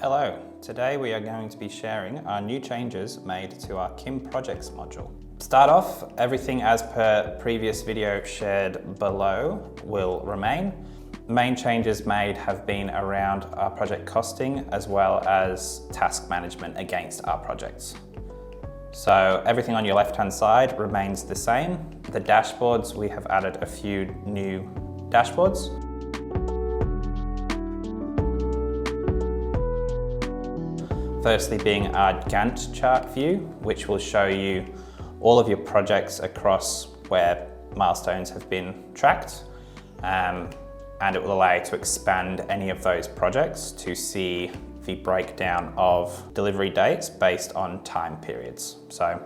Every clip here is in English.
Hello, today we are going to be sharing our new changes made to our Kim Projects module. Start off, everything as per previous video shared below will remain. Main changes made have been around our project costing as well as task management against our projects. So everything on your left-hand side remains the same. The dashboards, we have added a few new dashboards. Firstly being our Gantt chart view, which will show you all of your projects across where milestones have been tracked. And it will allow you to expand any of those projects to see the breakdown of delivery dates based on time periods. So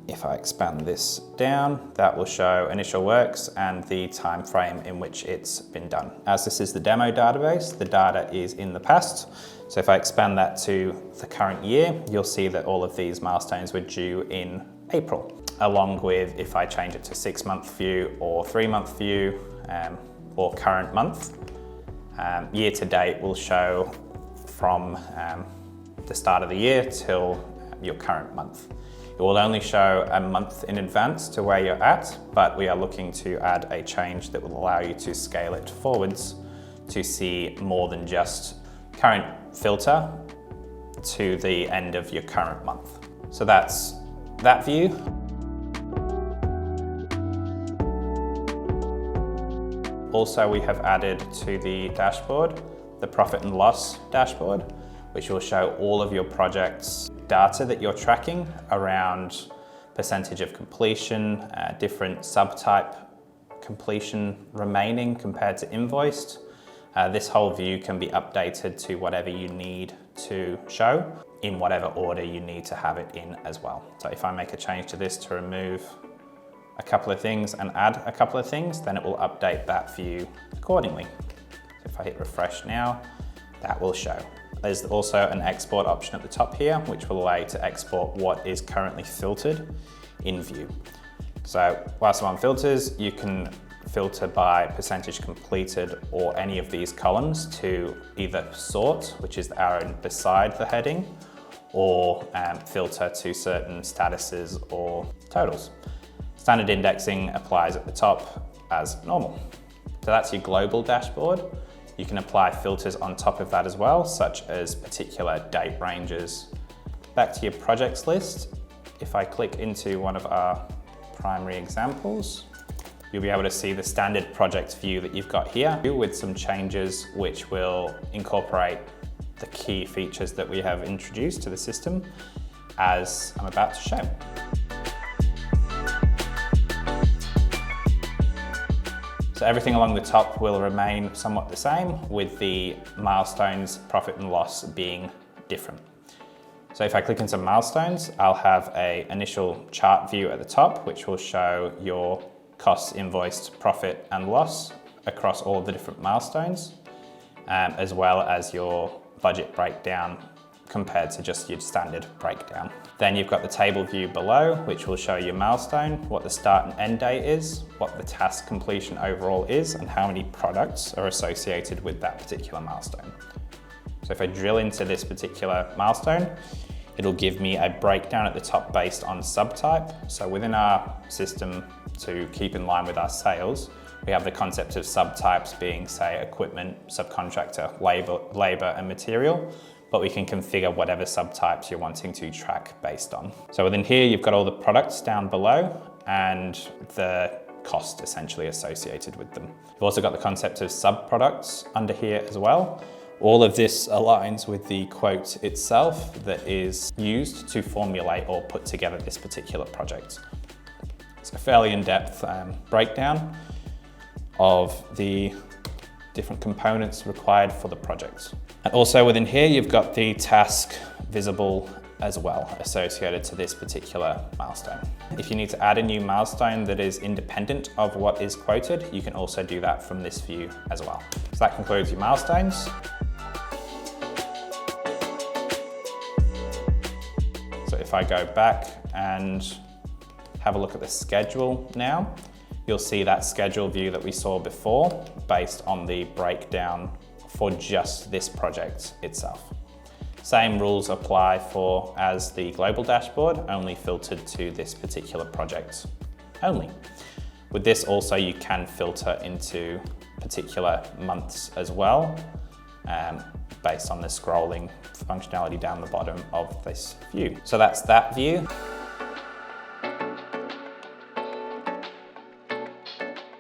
if I expand this down, that will show initial works and the time frame in which it's been done. As this is the demo database, the data is in the past. So if I expand that to the current year, you'll see that all of these milestones were due in April, along with if I change it to 6-month view or 3-month view or current month. Year to date will show from the start of the year till your current month. It will only show a month in advance to where you're at, but we are looking to add a change that will allow you to scale it forwards to see more than just current filter to the end of your current month. So that's that view. Also, we have added to the dashboard the profit and loss dashboard, which will show all of your projects data that you're tracking around percentage of completion, different subtype completion remaining compared to invoiced. This whole view can be updated to whatever you need to show in whatever order you need to have it in as well. So if I make a change to this to remove a couple of things and add a couple of things, then it will update that view accordingly. So if I hit refresh now, that will show. There's also an export option at the top here, which will allow you to export what is currently filtered in view. So whilst I'm on filters, you can filter by percentage completed or any of these columns to either sort, which is the arrow beside the heading, or filter to certain statuses or totals. Standard indexing applies at the top as normal. So that's your global dashboard. You can apply filters on top of that as well, such as particular date ranges. Back to your projects list. If I click into one of our primary examples, you'll be able to see the standard project view that you've got here with some changes which will incorporate the key features that we have introduced to the system as I'm about to show. So everything along the top will remain somewhat the same, with the milestones, profit and loss being different. So if I click into milestones, I'll have an initial chart view at the top, which will show your costs invoiced, profit and loss across all of the different milestones, as well as your budget breakdown compared to just your standard breakdown. Then you've got the table view below, which will show your milestone, what the start and end date is, what the task completion overall is, and how many products are associated with that particular milestone. So if I drill into this particular milestone, it'll give me a breakdown at the top based on subtype. So within our system, to keep in line with our sales, we have the concept of subtypes being, say, equipment, subcontractor, labor and material, but we can configure whatever subtypes you're wanting to track based on. So within here, you've got all the products down below and the cost essentially associated with them. You've also got the concept of sub-products under here as well. All of this aligns with the quote itself that is used to formulate or put together this particular project. It's a fairly in-depth breakdown of the different components required for the project. And also within here, you've got the task visible as well associated to this particular milestone. If you need to add a new milestone that is independent of what is quoted, you can also do that from this view as well. So that concludes your milestones. So if I go back and have a look at the schedule now, you'll see that schedule view that we saw before based on the breakdown for just this project itself. Same rules apply for as the global dashboard, only filtered to this particular project only. With this also, you can filter into particular months as well, based on the scrolling functionality down the bottom of this view. So that's that view.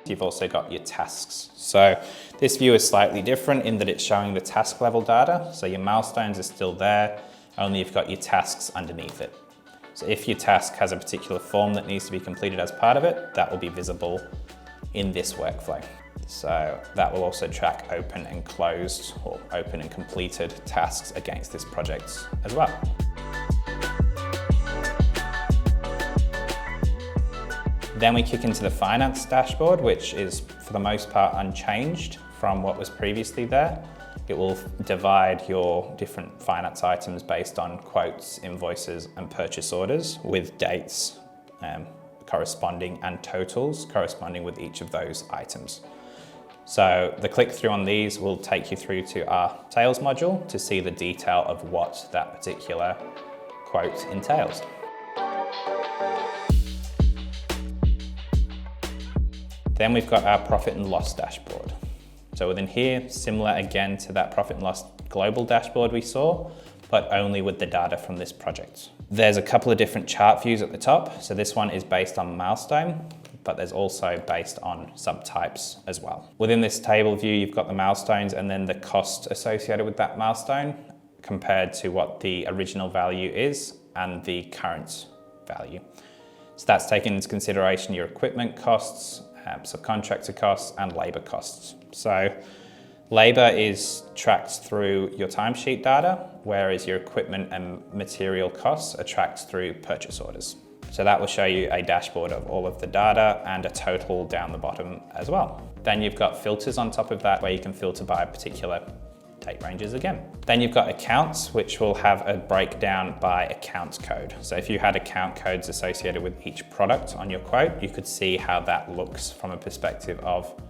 You've also got your tasks. So this view is slightly different in that it's showing the task level data. So your milestones are still there, only you've got your tasks underneath it. So if your task has a particular form that needs to be completed as part of it, that will be visible in this workflow. So that will also track open and closed, or open and completed tasks against this project as well. Then we kick into the finance dashboard, which is for the most part unchanged from what was previously there. It will divide your different finance items based on quotes, invoices, and purchase orders with dates corresponding and totals corresponding with each of those items. So the click through on these will take you through to our sales module to see the detail of what that particular quote entails. Then we've got our profit and loss dashboard. So within here, similar again to that profit and loss global dashboard we saw, but only with the data from this project. There's a couple of different chart views at the top. So this one is based on milestone, but there's also based on subtypes as well. Within this table view, you've got the milestones and then the cost associated with that milestone compared to what the original value is and the current value. So that's taking into consideration your equipment costs, subcontractor costs, and labor costs. So labor is tracked through your timesheet data, whereas your equipment and material costs are tracked through purchase orders. So that will show you a dashboard of all of the data and a total down the bottom as well. Then you've got filters on top of that where you can filter by particular date ranges again. Then you've got accounts, which will have a breakdown by account code. So if you had account codes associated with each product on your quote, you could see how that looks from a perspective of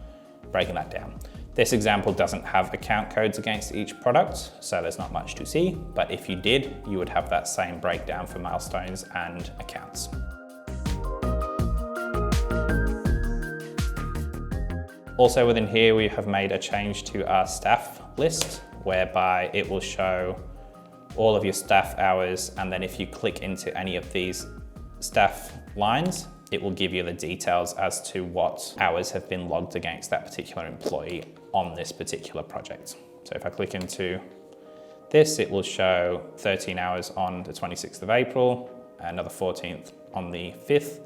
breaking that down. This example doesn't have account codes against each product, so there's not much to see, but if you did, you would have that same breakdown for milestones and accounts. Also within here, we have made a change to our staff list, whereby it will show all of your staff hours, and then if you click into any of these staff lines, it will give you the details as to what hours have been logged against that particular employee on this particular project. So if I click into this, it will show 13 hours on the 26th of April, another 14th on the 5th,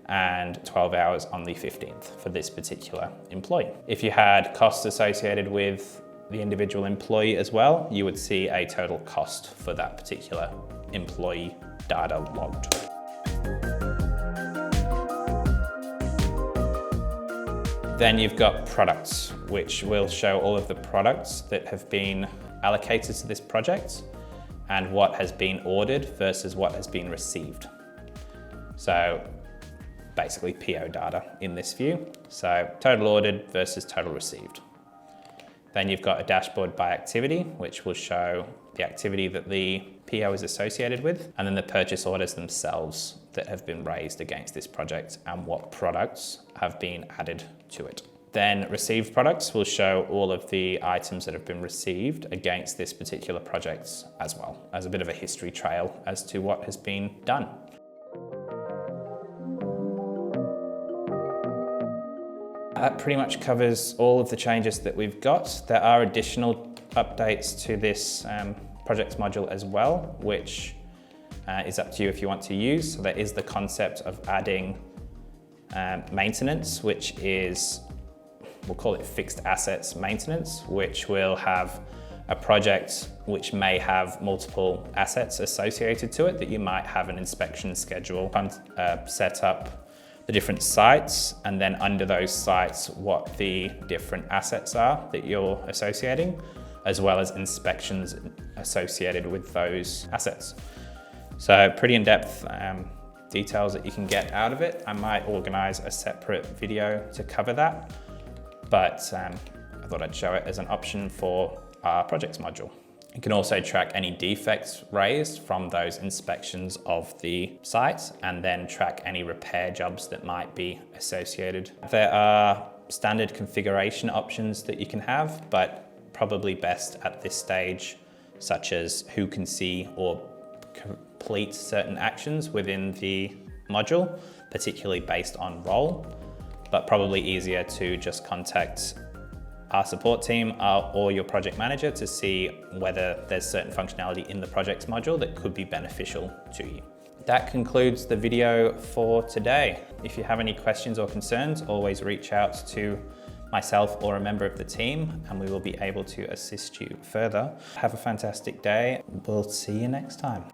and 12 hours on the 15th for this particular employee. If you had costs associated with the individual employee as well, you would see a total cost for that particular employee data logged. Then you've got products, which will show all of the products that have been allocated to this project and what has been ordered versus what has been received. So basically PO data in this view. So total ordered versus total received. Then you've got a dashboard by activity, which will show the activity that the PO is associated with, and then the purchase orders themselves that have been raised against this project and what products have been added to it. Then received products will show all of the items that have been received against this particular project as well, as a bit of a history trail as to what has been done. That pretty much covers all of the changes that we've got. There are additional updates to this projects module as well, which is up to you if you want to use. So there is the concept of adding maintenance, which is, we'll call it fixed assets maintenance, which will have a project which may have multiple assets associated to it, that you might have an inspection schedule set up the different sites, and then under those sites what the different assets are that you're associating, as well as inspections associated with those assets. So pretty in-depth details that you can get out of it. I might organize a separate video to cover that, but thought I'd show it as an option for our projects module. You can also track any defects raised from those inspections of the site and then track any repair jobs that might be associated. There are standard configuration options that you can have, but probably best at this stage, such as who can see or complete certain actions within the module, particularly based on role, but probably easier to just contact our support team or your project manager to see whether there's certain functionality in the projects module that could be beneficial to you. That concludes the video for today. If you have any questions or concerns, always reach out to myself or a member of the team and we will be able to assist you further. Have a fantastic day. We'll see you next time.